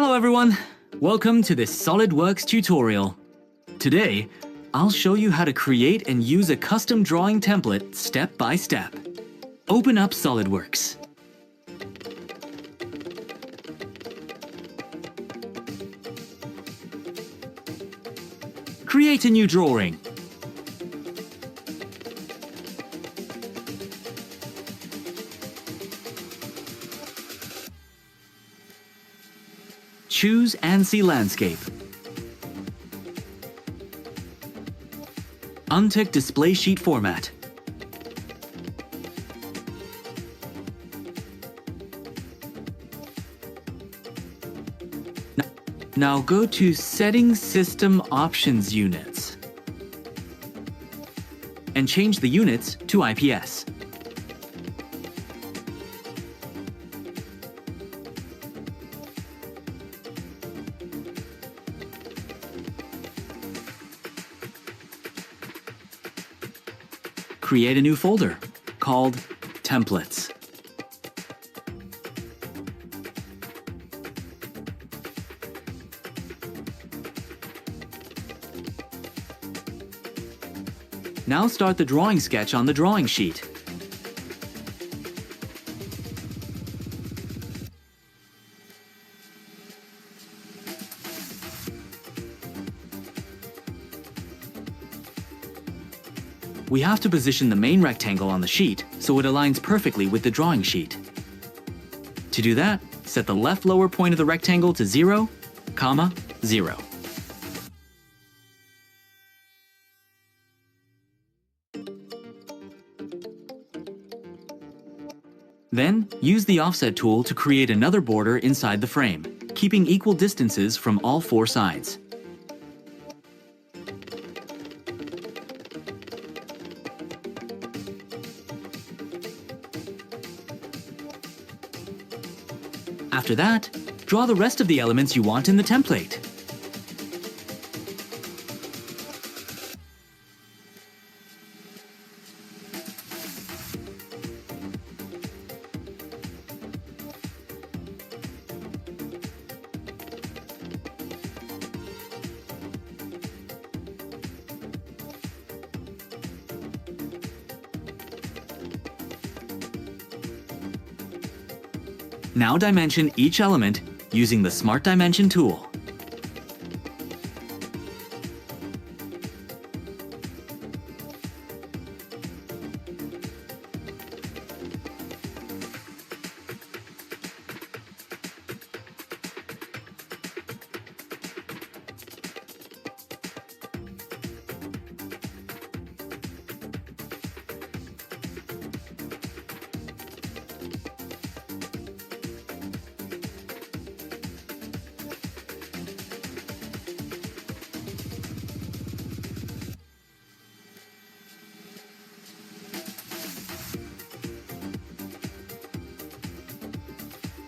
Hello everyone, welcome to this SolidWorks tutorial. Today, I'll show you how to create and use a custom drawing template step by step. Open up SolidWorks. Create a new drawing. Choose ANSI Landscape. Untick Display Sheet Format. Now go to Settings System Options Units and change the units to IPS. Create a new folder called Templates. Now start the drawing sketch on the drawing sheet. We have to position the main rectangle on the sheet so it aligns perfectly with the drawing sheet. To do that, set the left lower point of the rectangle to 0, 0. Then, use the offset tool to create another border inside the frame, keeping equal distances from all four sides. After that, draw the rest of the elements you want in the template. Now dimension each element using the Smart Dimension tool.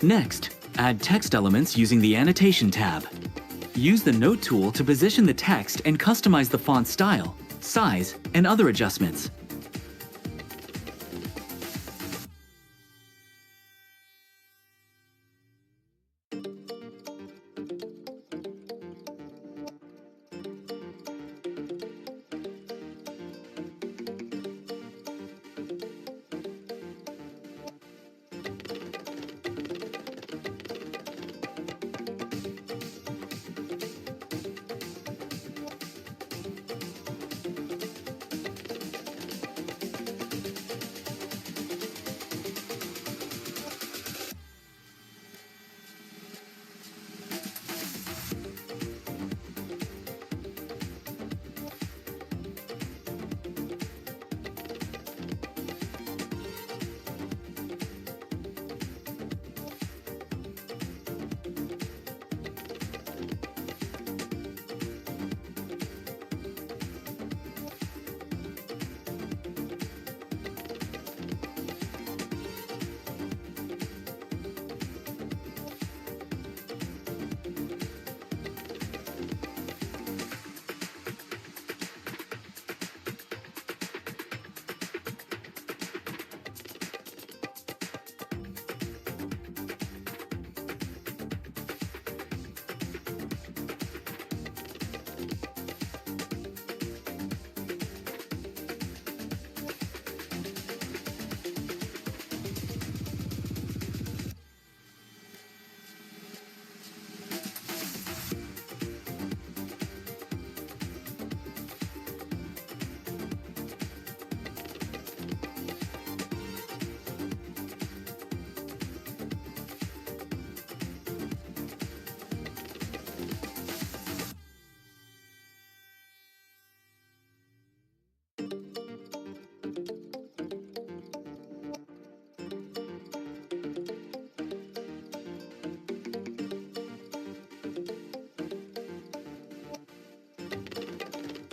Next, add text elements using the Annotation tab. Use the Note tool to position the text and customize the font style, size, and other adjustments.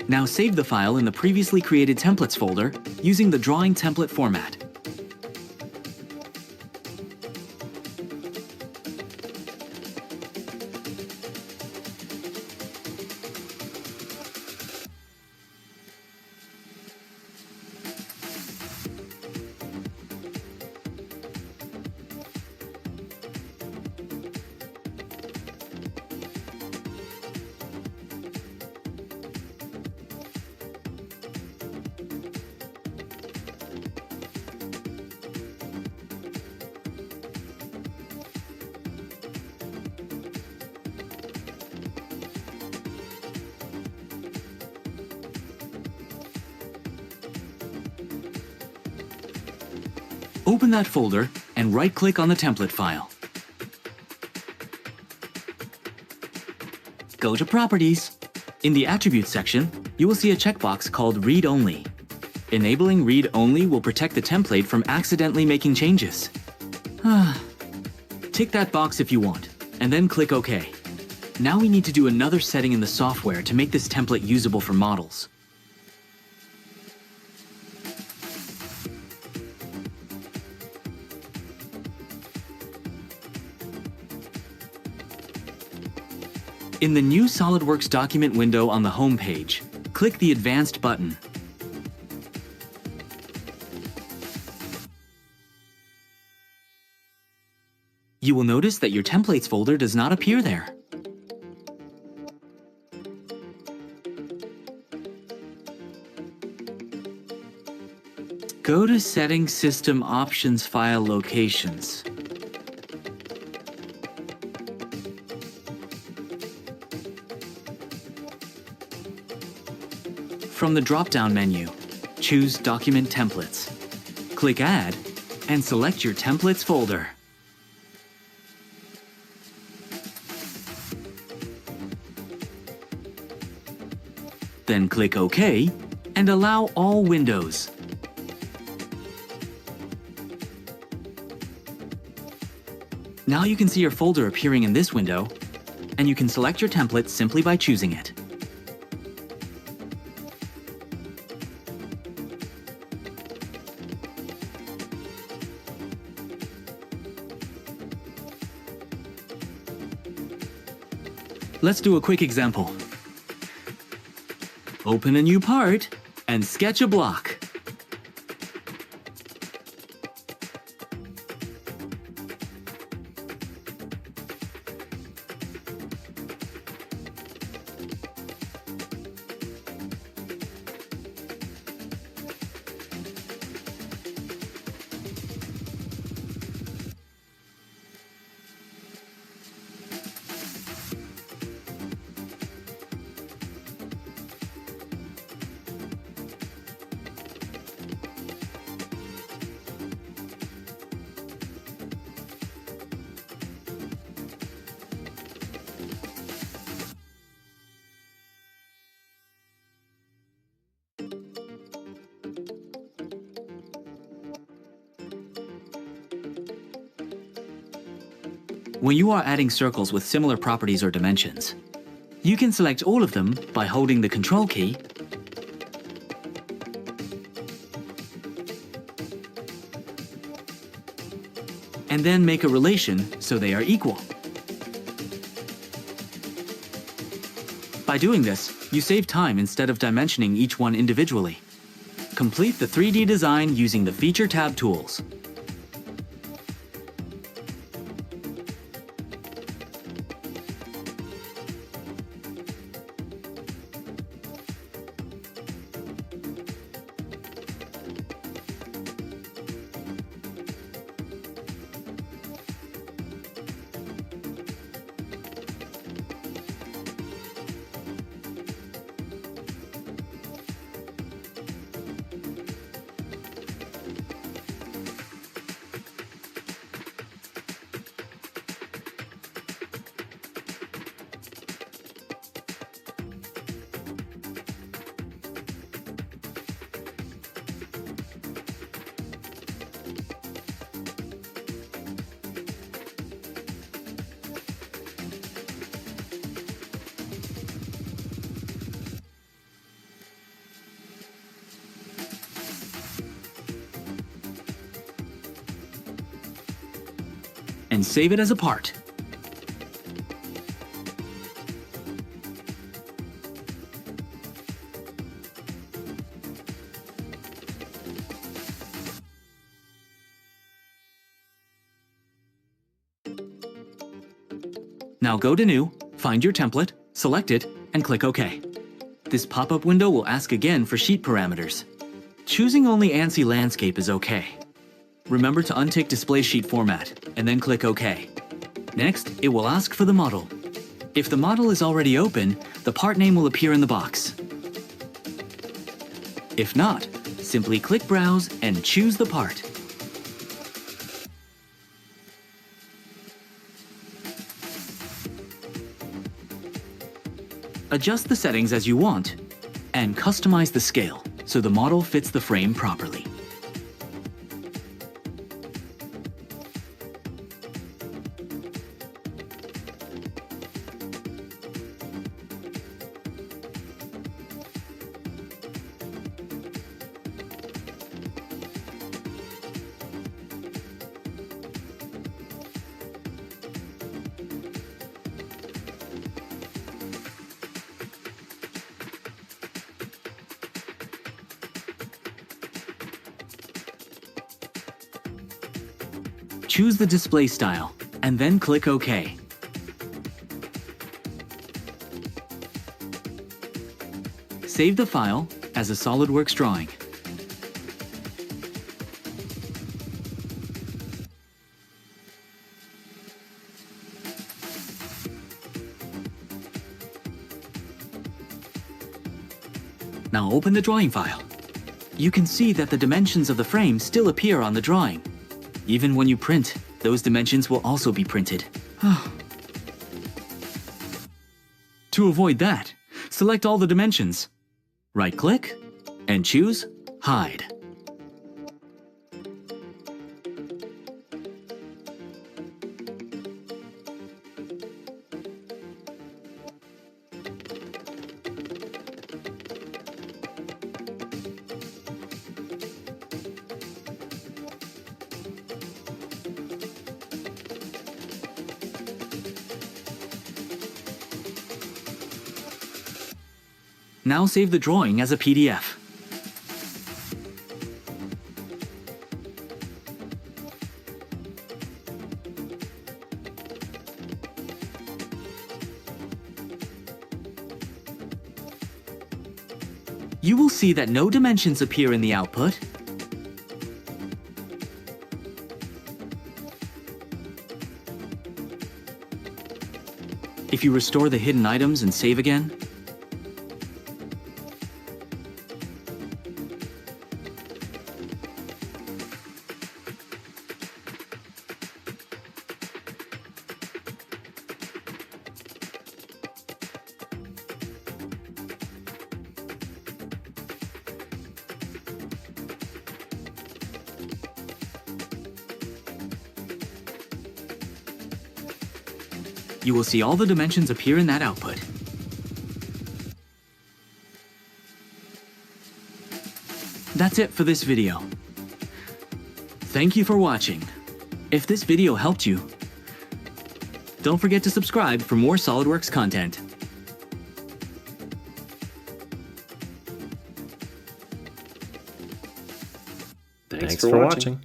Now save the file in the previously created templates folder using the drawing template format. Open that folder and right-click on the template file. Go to Properties. In the Attributes section, you will see a checkbox called Read Only. Enabling Read Only will protect the template from accidentally making changes. Tick that box if you want, and then click OK. Now we need to do another setting in the software to make this template usable for models. In the new SolidWorks document window on the home page, click the Advanced button. You will notice that your Templates folder does not appear there. Go to Settings System Options File Locations. From the drop-down menu, choose Document Templates. Click Add, and select your Templates folder. Then click OK, and allow all windows. Now you can see your folder appearing in this window, and you can select your template simply by choosing it. Let's do a quick example. Open a new part and sketch a block. When you are adding circles with similar properties or dimensions, you can select all of them by holding the Control key and then make a relation so they are equal. By doing this, you save time instead of dimensioning each one individually. Complete the 3D design using the Feature tab tools. and save it as a part. Now go to New, find your template, select it, and click OK. This pop-up window will ask again for sheet parameters. Choosing only ANSI Landscape is OK. Remember to untick Display Sheet Format, and then click OK. Next, it will ask for the model. If the model is already open, the part name will appear in the box. If not, simply click Browse and choose the part. Adjust the settings as you want, and customize the scale so the model fits the frame properly. Choose the display style, and then click OK. Save the file as a SolidWorks drawing. Now open the drawing file. You can see that the dimensions of the frame still appear on the drawing. Even when you print, those dimensions will also be printed. To avoid that, select all the dimensions. Right-click and choose Hide. Now save the drawing as a PDF. You will see that no dimensions appear in the output. If you restore the hidden items and save again, you will see all the dimensions appear in that output. That's it for this video. Thank you for watching. If this video helped you, don't forget to subscribe for more SolidWorks content. Thanks for watching.